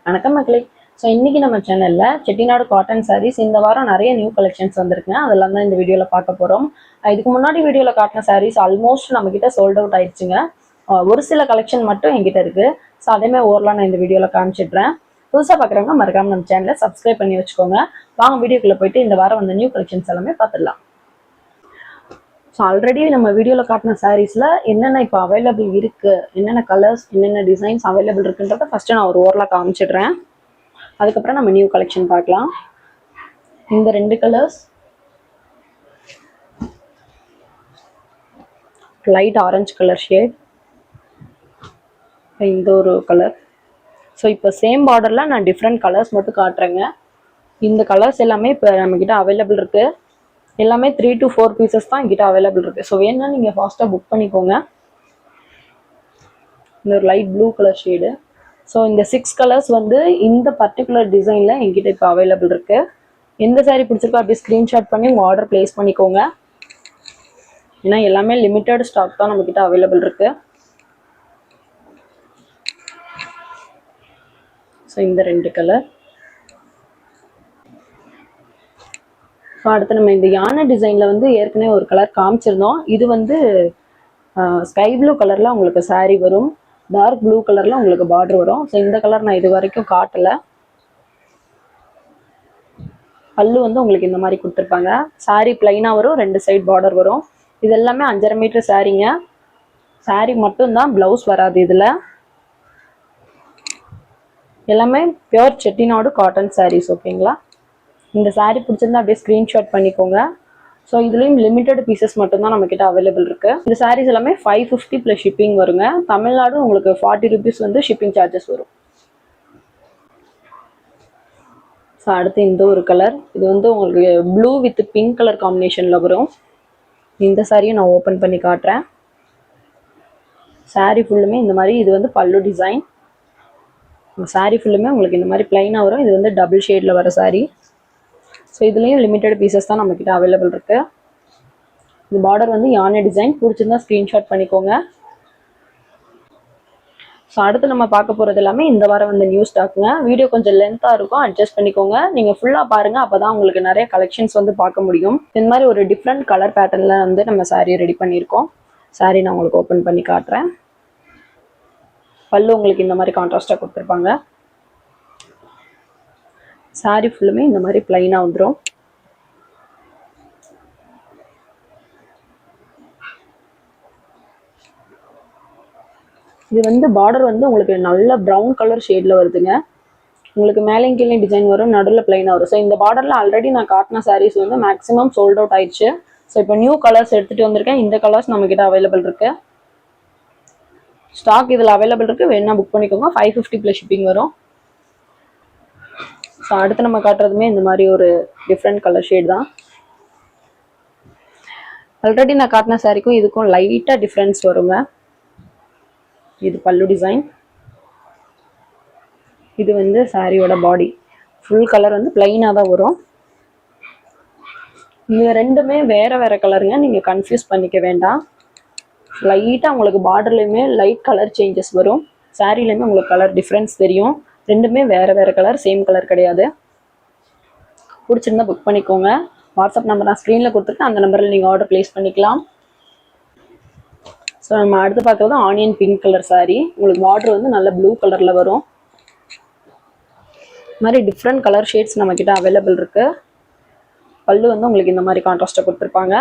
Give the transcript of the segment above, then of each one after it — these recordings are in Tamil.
வணக்கம் மக்களே. ஸோ இன்றைக்கி நம்ம சேனலில் செட்டிநாடு காட்டன் சாரீஸ் இந்த வாரம் நிறைய நியூ கலெக்ஷன்ஸ் வந்திருக்குங்க. அதெல்லாம் தான் இந்த வீடியோவில் பார்க்க போகிறோம். இதுக்கு முன்னாடி வீடியோவில் காட்டின சாரீஸ் ஆல்மோஸ்ட் நம்மக்கிட்ட சோல்ட் அவுட் ஆயிடுச்சுங்க. ஒரு சில கலெக்ஷன் மட்டும் என்கிட்ட இருக்குது. ஸோ அதேமாதிரி ஓவரலாக நான் இந்த வீடியோவில் காமிச்சிடுறேன். புதுசாக பார்க்குறவங்க மறக்காமல் நம்ம சேனலை சப்ஸ்கிரைப் பண்ணி வச்சுக்கோங்க. வாங்க வீடியோக்குள்ளே போயிட்டு இந்த வாரம் வந்த நியூ கலெக்ஷன்ஸ் எல்லாமே பார்த்துடலாம். ஸோ ஆல்ரெடி நம்ம வீடியோவில் காட்டின சாரீஸில் என்னென்ன இப்போ அவைலபிள் இருக்குது, என்னென்ன கலர்ஸ், என்னென்ன டிசைன்ஸ் அவைலபிள் இருக்குன்றத ஃபஸ்ட்டு நான் ஒரு ஓவரலாக காமிச்சிடுறேன். அதுக்கப்புறம் நம்ம நியூ கலெக்ஷன் பார்க்கலாம். இந்த 2 colours light orange colour shade, இந்த ஒரு கலர். ஸோ இப்போ சேம் பார்டரில் நான் டிஃப்ரெண்ட் கலர்ஸ் மட்டும் காட்டுறேங்க. இந்த கலர்ஸ் எல்லாமே இப்போ நம்மக்கிட்ட அவைலபிள் இருக்குது. எல்லாமே 3 to 4 பீசஸ் தான் என்கிட்ட அவைலபிள் இருக்குது. ஸோ வேணுன்னா நீங்கள் ஃபாஸ்ட்டாக புக் பண்ணிக்கோங்க. இந்த ஒரு light blue colour shade. So இந்த 6 கலர்ஸ் வந்து இந்த பர்டிகுலர் டிசைனில் என்கிட்ட இப்போ அவைலபிள் இருக்குது. எந்த சாரீ பிடிச்சிருக்கோ அப்படியே ஸ்க்ரீன்ஷாட் பண்ணி உங்கள் ஆர்டர் ப்ளேஸ் பண்ணிக்கோங்க. ஏன்னா எல்லாமே லிமிட்டட் ஸ்டாக் தான் நம்மக்கிட்ட அவைலபிள் இருக்குது. ஸோ இந்த 2 கலர். ஸோ அடுத்து நம்ம இந்த யானை டிசைனில் வந்து ஏற்கனவே ஒரு கலர் காமிச்சிருந்தோம். இது வந்து ஸ்கை ப்ளூ கலரில் உங்களுக்கு சாரீ வரும், டார்க் ப்ளூ கலரில் உங்களுக்கு பார்டர் வரும். ஸோ இந்த கலர் நான் இது வரைக்கும் காட்டலை. பல்லு வந்து உங்களுக்கு இந்த மாதிரி கொடுத்துருப்பாங்க. சாரீ பிளைனாக வரும், 2 சைட் பார்டர் வரும். இது எல்லாமே 5.5 மீட்டர் சாரீங்க. சாரீ மட்டும்தான், ப்ளவுஸ் வராது. இதில் எல்லாமே பியோர் செட்டிநாடு காட்டன் சாரீஸ். ஓகேங்களா? இந்த சாரீ பிடிச்சிருந்தா அப்படியே ஸ்க்ரீன்ஷாட் பண்ணிக்கோங்க. ஸோ இதுலேயும் லிமிட்டட் பீசஸ் மட்டும்தான் நம்மக்கிட்ட அவைலபிள் இருக்குது. இந்த சாரீஸ் எல்லாமே 550 ப்ளஸ் ஷிப்பிங் வருங்க. தமிழ்நாடு உங்களுக்கு 40 rupees வந்து ஷிப்பிங் சார்ஜஸ் வரும். ஸோ அடுத்து இந்த ஒரு கலர். இது வந்து உங்களுக்கு ப்ளூ வித் பிங்க் கலர் காம்பினேஷனில் வரும். இந்த சாரியும் நான் ஓப்பன் பண்ணி காட்டுறேன். சாரீ ஃபுல்லுமே இந்த மாதிரி, இது வந்து பல்லு டிசைன். சாரீ ஃபுல்லுமே உங்களுக்கு இந்த மாதிரி பிளைனாக வரும். இது வந்து டபுள் ஷேடில் வர சாரீ. ஸோ இதுலேயும் லிமிட்டட் பீசஸ் தான் நம்மக்கிட்ட அவைலபிள் இருக்குது. இந்த பார்டர் வந்து யானை டிசைன். பிடிச்சிருந்தா ஸ்க்ரீன்ஷாட் பண்ணிக்கோங்க. ஸோ அடுத்து நம்ம பார்க்க போகிறது எல்லாமே இந்த வாரம் வந்து நியூ ஸ்டாக்குங்க. வீடியோ கொஞ்சம் லென்த்தாக இருக்கும், அட்ஜஸ்ட் பண்ணிக்கோங்க. நீங்கள் ஃபுல்லாக பாருங்கள், அப்போ தான் உங்களுக்கு நிறைய கலெக்ஷன்ஸ் வந்து பார்க்க முடியும். இந்த மாதிரி ஒரு டிஃப்ரெண்ட் கலர் பேட்டர்னில் வந்து நம்ம சாரீ ரெடி பண்ணியிருக்கோம். சாரீ நான் உங்களுக்கு ஓப்பன் பண்ணி காட்டுறேன். பல்லு உங்களுக்கு இந்த மாதிரி கான்ட்ராஸ்டாக கொடுத்துருப்பாங்க. சாரீ ஃபுல்லுமே இந்த மாதிரி பிளைனாக வந்துடும். இது வந்து பார்டர் வந்து உங்களுக்கு நல்ல ப்ரௌன் கலர் ஷேடில் வருதுங்க. உங்களுக்கு மேலே கீழே டிசைன் வரும், நடுவில் பிளைனாக வரும். ஸோ இந்த பார்டரில் ஆல்ரெடி நான் காட்டின சாரீஸ் வந்து மேக்ஸிமம் சோல்ட் அவுட் ஆயிடுச்சு. ஸோ இப்போ நியூ கலர்ஸ் எடுத்துகிட்டு வந்திருக்கேன். இந்த கலர்ஸ் நம்மக்கிட்ட அவைலபிள் இருக்குது. ஸ்டாக் இதில் அவைலபிள் இருக்குது. வேணா புக் பண்ணிக்கோங்க. 550 ப்ளஸ் ஷிப்பிங் வரும். ஸோ அடுத்து நம்ம காட்டுறதுமே இந்த மாதிரி ஒரு டிஃப்ரெண்ட் கலர் ஷேட் தான். ஆல்ரெடி நான் காட்டின சாரிக்கும் இதுக்கும் லைட்டாக டிஃப்ரென்ஸ் வருங்க. இது பல்லு டிசைன். இது வந்து சாரியோட பாடி. ஃபுல் கலர் வந்து பிளைனாக தான் வரும். இது ரெண்டுமே வேறு வேறு கலருங்க, நீங்கள் கன்ஃபியூஸ் பண்ணிக்க வேண்டாம். லைட்டாக உங்களுக்கு பார்டர்லேயுமே லைட் கலர் சேஞ்சஸ் வரும். சாரிலையுமே உங்களுக்கு கலர் டிஃப்ரென்ஸ் தெரியும். ரெண்டுமே வேறு வேறு கலர், சேம் கலர் கிடையாது. பிடிச்சிருந்தா புக் பண்ணிக்கோங்க. வாட்ஸ்அப் நம்பர் நான் ஸ்க்ரீனில் கொடுத்துருக்கேன். அந்த நம்பரில் நீங்கள் ஆர்டர் ப்ளேஸ் பண்ணிக்கலாம். ஸோ நம்ம அடுத்து பார்க்குறது ஆனியன் பிங்க் கலர் சாரீ. உங்களுக்கு பார்டர் வந்து நல்ல ப்ளூ கலரில் வரும். இந்த மாதிரி டிஃப்ரெண்ட் கலர் ஷேட்ஸ் நம்மக்கிட்ட அவைலபிள் இருக்குது. பல்லு வந்து உங்களுக்கு இந்த மாதிரி கான்ட்ராஸ்ட்டாக கொடுத்துருப்பாங்க.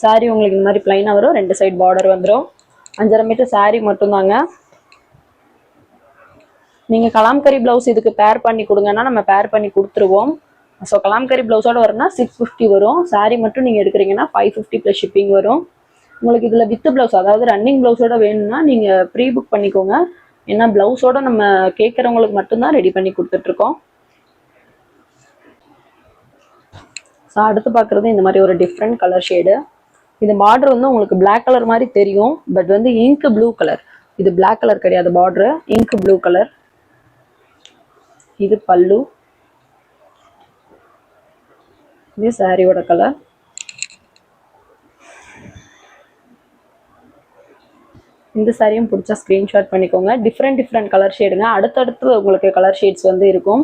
சாரீ உங்களுக்கு இந்த மாதிரி பிளைனாக வரும், 2 சைட் பார்டர் வந்துடும். 5.5 மீட்டர் சாரீ மட்டும்தாங்க. நீங்கள் கலாம்கரி ப்ளவுஸ் இதுக்கு பேர் பண்ணி கொடுங்கன்னா நம்ம பேர் பண்ணி கொடுத்துருவோம். ஸோ கலாம்கரி ப்ளவுஸோடு வரும்னா 650 வரும். சாரீ மட்டும் நீங்கள் எடுக்கிறீங்கன்னா 550 ப்ளஸ் ஷிப்பிங் வரும். உங்களுக்கு இதில் வித் ப்ளவுஸ், அதாவது ரன்னிங் ப்ளவுஸோட வேணும்னா நீங்கள் ப்ரீ புக் பண்ணிக்கோங்க. ஏன்னா ப்ளவுஸோட நம்ம கேட்குறவங்களுக்கு மட்டும்தான் ரெடி பண்ணி கொடுத்துட்ருக்கோம். ஸோ அடுத்து பார்க்குறது இந்த மாதிரி ஒரு டிஃப்ரெண்ட் கலர் ஷேடு. இது பார்டர் வந்து உங்களுக்கு பிளாக் கலர் மாதிரி தெரியும், பட் வந்து இங்க் ப்ளூ கலர். இது பிளாக் கலர் கிடையாது, பார்டரு இங்க் ப்ளூ கலர். இது பல்லு, இது சாரியோட கலர். இந்த சாரியும் பிடிச்சா ஸ்க்ரீன்ஷாட் பண்ணிக்கோங்க. டிஃப்ரெண்ட் கலர் ஷேடுங்க. அடுத்தடுத்து உங்களுக்கு கலர் ஷேட்ஸ் வந்து இருக்கும்.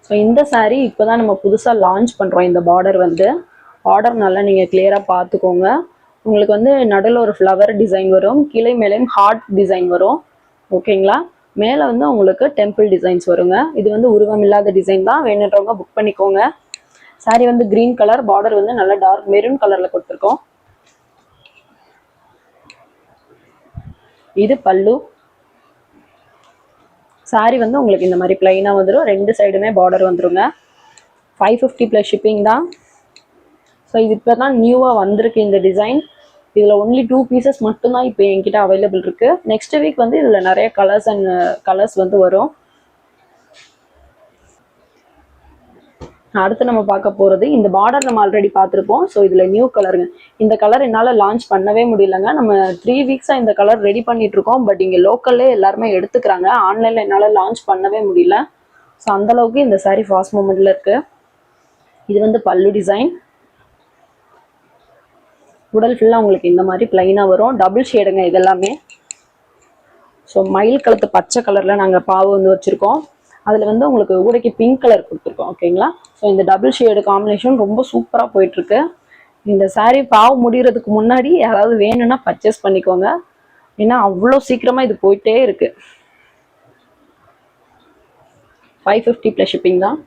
ஸோ இந்த சாரீ இப்போ தான் நம்ம புதுசாக லான்ச் பண்ணுறோம். இந்த பார்டர் நல்லா நீங்கள் கிளியராக பார்த்துக்கோங்க. உங்களுக்கு வந்து நடுவில் ஒரு ஃப்ளவர் டிசைன் வரும், கீழே மேலேயும் ஹார்ட் டிசைன் வரும். ஓகேங்களா? மேலே வந்து உங்களுக்கு டெம்பிள் டிசைன்ஸ் வருங்க. இது வந்து உருவம் இல்லாத டிசைன் தான், வேணுன்றவங்க புக் பண்ணிக்கோங்க. சாரீ வந்து கிரீன் கலர், பார்டர் வந்து நல்லா டார்க் மெரூன் கலரில் கொடுத்துருக்கோம். இது பல்லு. சாரீ வந்து உங்களுக்கு இந்த மாதிரி பிளைனாக வந்துடும், 2 சைடுமே பார்டர் வந்துருங்க. 550 + ஷிப்பிங் தான். ஸோ இது இப்போ தான் நியூவாக வந்திருக்கு இந்த டிசைன். இதில் ஒன்லி 2 பீசஸ் மட்டும்தான் இப்போ என்கிட்ட அவைலபிள் இருக்குது. நெக்ஸ்ட் வீக் வந்து இதில் நிறைய கலர்ஸ் வந்து வரும். அடுத்து நம்ம பார்க்க போகிறது இந்த பார்டர் நம்ம ஆல்ரெடி பார்த்துருப்போம். ஸோ இதில் நியூ கலருங்க. இந்த கலர் என்னால் லான்ச் பண்ணவே முடியலங்க. நம்ம 3 வீக்ஸாக இந்த கலர் ரெடி பண்ணிட்டு இருக்கோம். பட் இங்கே லோக்கல்லே எல்லாருமே எடுத்துக்கிறாங்க. ஆன்லைனில் என்னால் லான்ச் பண்ணவே முடியல. ஸோ அந்தளவுக்கு இந்த சாரீ ஃபாஸ்ட் மூமெண்ட்டில் இருக்குது. இது வந்து பல்லு டிசைன். உடல் ஃபுல்லாக உங்களுக்கு இந்த மாதிரி பிளைனாக வரும். டபுள் ஷேடுங்க இதெல்லாமே. ஸோ மயில் கழுத்து பச்சை கலரில் நாங்கள் பாவு வந்து வச்சுருக்கோம். அதில் வந்து உங்களுக்கு ஊடைக்கு பிங்க் கலர் கொடுத்துருக்கோம். ஓகேங்களா? ஸோ இந்த டபுள் ஷேடு காம்பினேஷன் ரொம்ப சூப்பராக போயிட்டுருக்கு. இந்த சாரீ பாவு முடிகிறதுக்கு முன்னாடி யாராவது வேணும்னா பர்ச்சேஸ் பண்ணிக்கோங்க. ஏன்னா அவ்வளோ சீக்கிரமாக இது போயிட்டே இருக்கு. 550 + ஷிப்பிங் தான்.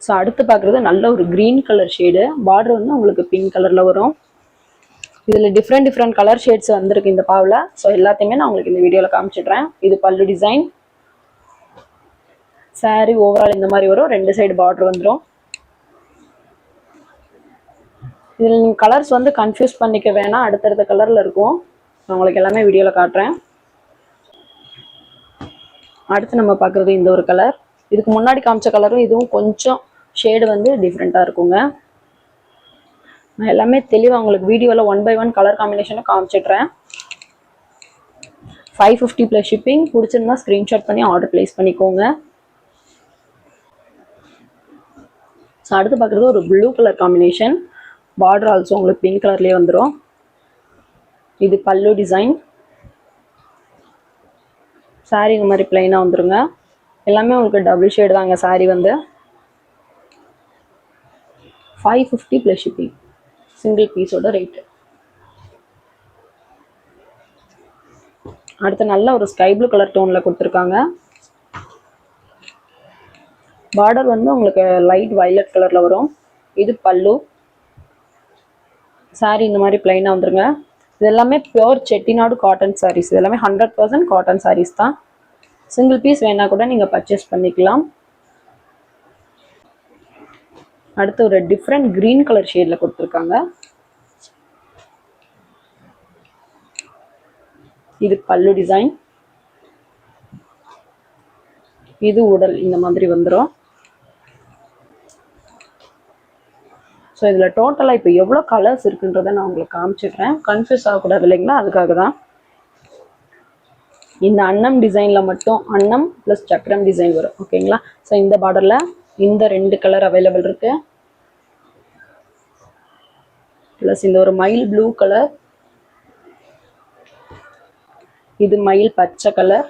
ஸோ அடுத்து பார்க்குறது நல்ல ஒரு க்ரீன் கலர் ஷேடு. பார்டர் வந்து உங்களுக்கு பிங்க் கலரில் வரும். இதில் டிஃப்ரெண்ட் கலர் ஷேட்ஸ் வந்திருக்கு இந்த பாவில். ஸோ எல்லாத்தையுமே நான் உங்களுக்கு இந்த வீடியோவில் காமிச்சிடுறேன். இது பல்லு டிசைன். சாரீ ஓவரால் இந்த மாதிரி வரும். 2 சைடு பார்டர் வந்துடும். இதில் நீங்கள் கலர்ஸ் வந்து கன்ஃபியூஸ் பண்ணிக்க வேணாம், அடுத்தடுத்த கலரில் இருக்கும். நான் உங்களுக்கு எல்லாமே வீடியோவில் காட்டுறேன். அடுத்து நம்ம பார்க்குறது இந்த ஒரு கலர். இதுக்கு முன்னாடி காமிச்ச கலரும் இதுவும் கொஞ்சம் ஷேடு வந்து டிஃப்ரெண்ட்டாக இருக்குங்க. நான் எல்லாமே தெளிவாக உங்களுக்கு வீடியோவில் 1 by 1 கலர் காம்பினேஷனும் காமிச்சிடுறேன். 550 + ஷிப்பிங். பிடிச்சிருந்தா ஸ்க்ரீன்ஷாட் பண்ணி ஆர்டர் ப்ளேஸ் பண்ணிக்கோங்க. ஸோ அடுத்து பார்க்குறது ஒரு blue colour combination. Border also உங்களுக்கு பிங்க் கலர்லேயே வந்துடும். இது பல்லு டிசைன். சாரீ இந்த மாதிரி பிளைனாக வந்துருங்க. எல்லாமே உங்களுக்கு டபுள் ஷேடு தாங்க. சாரீ வந்து 550 + ஷிப்பிங். சிங்கிள் பீஸோட ரேட்டு. அடுத்து நல்ல ஒரு ஸ்கை ப்ளூ கலர் டோனில் கொடுத்துருக்காங்க. பார்டர் வந்து உங்களுக்கு லைட் வயலட் கலரில் வரும். இது பல்லு. சாரீ இந்த மாதிரி பிளைனாக வந்துருங்க. இது எல்லாமே பியோர் செட்டிநாடு காட்டன் சாரீஸ். இது எல்லாமே 100% காட்டன் சாரீஸ் தான். சிங்கிள் பீஸ் வேணால் கூட நீங்கள் பர்ச்சேஸ் பண்ணிக்கலாம். அடுத்து ஒரு டிஃப்ரெண்ட் க்ரீன் கலர் ஷேடில் கொடுத்துருக்காங்க. இது பல்லு டிசைன். இது உடல் இந்த மாதிரி வந்துடும். ஸோ இதில் டோட்டலாக இப்போ எவ்வளோ கலர்ஸ் இருக்குன்றதை நான் உங்களுக்கு காமிச்சிடுறேன். கன்ஃபியூஸ் ஆகக்கூடாது இல்லைங்களா? அதுக்காக தான். இந்த அன்னம் டிசைனில் மட்டும் அன்னம் ப்ளஸ் சக்கரம் டிசைன் வரும். ஓகேங்களா? ஸோ இந்த பார்டரில் இந்த 2 கலர் அவைலபிள் இருக்கு. ப்ளஸ் இந்த ஒரு மயில் ப்ளூ கலர். இது மயில் பச்சை கலர்.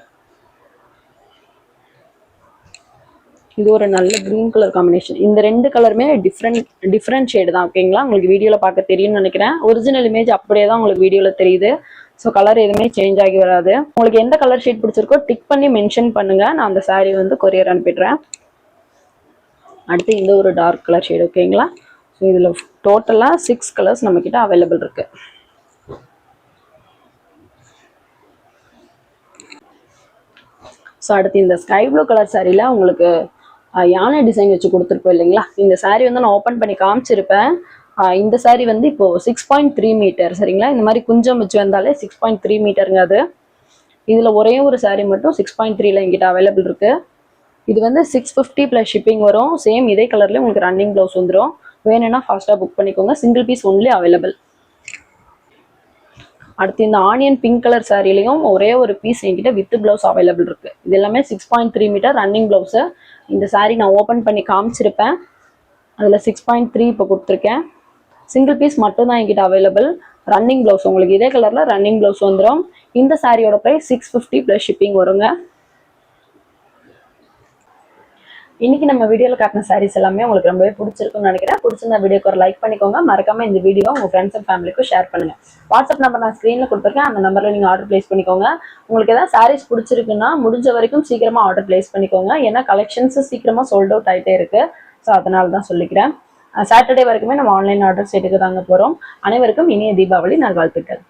இது ஒரு நல்ல க்ரீன் கலர் காம்பினேஷன். இந்த 2 கலருமே டிஃப்ரெண்ட் ஷேடு தான். ஓகேங்களா? உங்களுக்கு வீடியோவில் பார்க்க தெரியும்னு நினைக்கிறேன். ஒரிஜினல் இமேஜ் அப்படியே தான் உங்களுக்கு வீடியோவில் தெரியுது. ஸோ கலர் எதுவுமே சேஞ்ச் ஆகி வராது. உங்களுக்கு எந்த கலர் ஷேட் பிடிச்சிருக்கோ டிக் பண்ணி மென்ஷன் பண்ணுங்கள். நான் அந்த சாரீ வந்து கொரியர் அனுப்பிடுறேன். அடுத்து இந்த ஒரு டார்க் கலர் ஷேடு. ஓகேங்களா? ஸோ இதில் டோட்டலாக 6 கலர்ஸ் நம்மக்கிட்ட அவைலபிள் இருக்குது. ஸோ அடுத்து இந்த ஸ்கை ப்ளூ கலர் சாரியில் உங்களுக்கு யானை டிசைன் வச்சு கொடுத்துருப்போம் இல்லைங்களா? இந்த சாரீ வந்து நான் ஓப்பன் பண்ணி காமிச்சிருப்பேன். இந்த சாரீ வந்து இப்போது 6.3 மீட்டர். சரிங்களா? இந்த மாதிரி குஞ்சம் வச்சு வந்தாலே 6.3 மீட்டருங்க அது. இதில் ஒரே ஒரு சாரீ மட்டும் 6.3ல என்கிட்ட அவைலபிள் இருக்குது. இது வந்து 650 + ஷிப்பிங் வரும். சேம் இதே கலர்லேயே உங்களுக்கு ரன்னிங் ப்ளவுஸ் வந்துடும். வேணும்னா ஃபாஸ்ட்டாக புக் பண்ணிக்கோங்க. Single piece only available. அடுத்து இந்த ஆனியன் பிங்க் கலர் சாரிலையும் ஒரே ஒரு பீஸ் என்கிட்ட வித் ப்ளவுஸ் அவைலபிள் இருக்குது. இது எல்லாமே 6.3 மீட்டர் ரன்னிங் ப்ளவுஸு. இந்த சாரீ நான் ஓப்பன் பண்ணி காமிச்சிருப்பேன். அதில் 6.3 இப்போ கொடுத்துருக்கேன். சிங்கிள் பீஸ் மட்டும் தான் என்கிட்ட அவைலபிள். ரன்னிங் ப்ளவுஸ் உங்களுக்கு இதே கலர்ல ரன்னிங் ப்ளவுஸ் வந்துடும். இந்த சாரியோட ப்ரைஸ் 650 ப்ளஸ் ஷிப்பிங் வருங்க. இன்னைக்கு நம்ம வீடியோல காட்டின சாரீஸ் எல்லாமே உங்களுக்கு ரொம்பவே பிடிச்சிருக்கும்னு நினைக்கிறேன். பிடிச்சிருந்த வீடியோக்கு ஒரு லைக் பண்ணிக்கோங்க. மறக்காம இந்த வீடியோ உங்க ஃப்ரெண்ட்ஸ் அண்ட் ஃபேமிலிக்கும் ஷேர் பண்ணுங்க. வாட்ஸ்அப் நம்பர் நான் ஸ்க்ரீன்ல கொடுத்துருக்கேன். அந்த நம்பர்ல நீங்க ஆர்டர் பிளேஸ் பண்ணிக்கோங்க. உங்களுக்கு ஏதாவது சாரீஸ் பிடிச்சிருக்குன்னா முடிஞ்ச வரைக்கும் சீக்கிரமா ஆர்டர் பிளேஸ் பண்ணிக்கோங்க. ஏன்னா கலெக்ஷன்ஸ் சீக்கிரமா சோல்ட் அவுட் ஆயிட்டே இருக்கு. ஸோ அதனால தான் சொல்லிக்கிறேன். சாட்டர்டே வரைக்குமே நம்ம ஆன்லைன் ஆர்டர்ஸ் எடுக்க தாங்க போறோம். அனைவருக்கும் இனிய தீபாவளி நல்வாழ்த்துக்கள்.